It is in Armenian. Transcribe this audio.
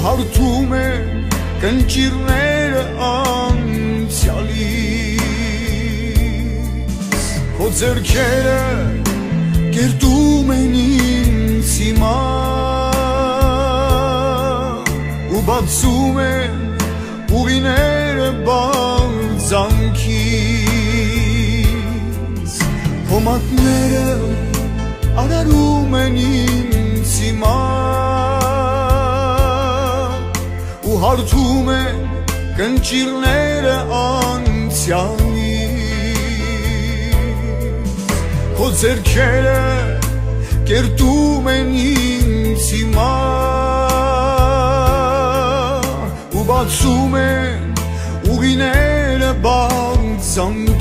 հարթում է կնճիրները անցյալից Քո ձեռքերը կերտում են ինձ հիմա ու բացում են ուղիները բարձանքից Քո մատները արարում են ինձ հիմա ու հարթում են կնճիրները անցյալից Քո ձեռքերը կերտում են ինձ հիմա ու բացում են ուղիները բարձանքից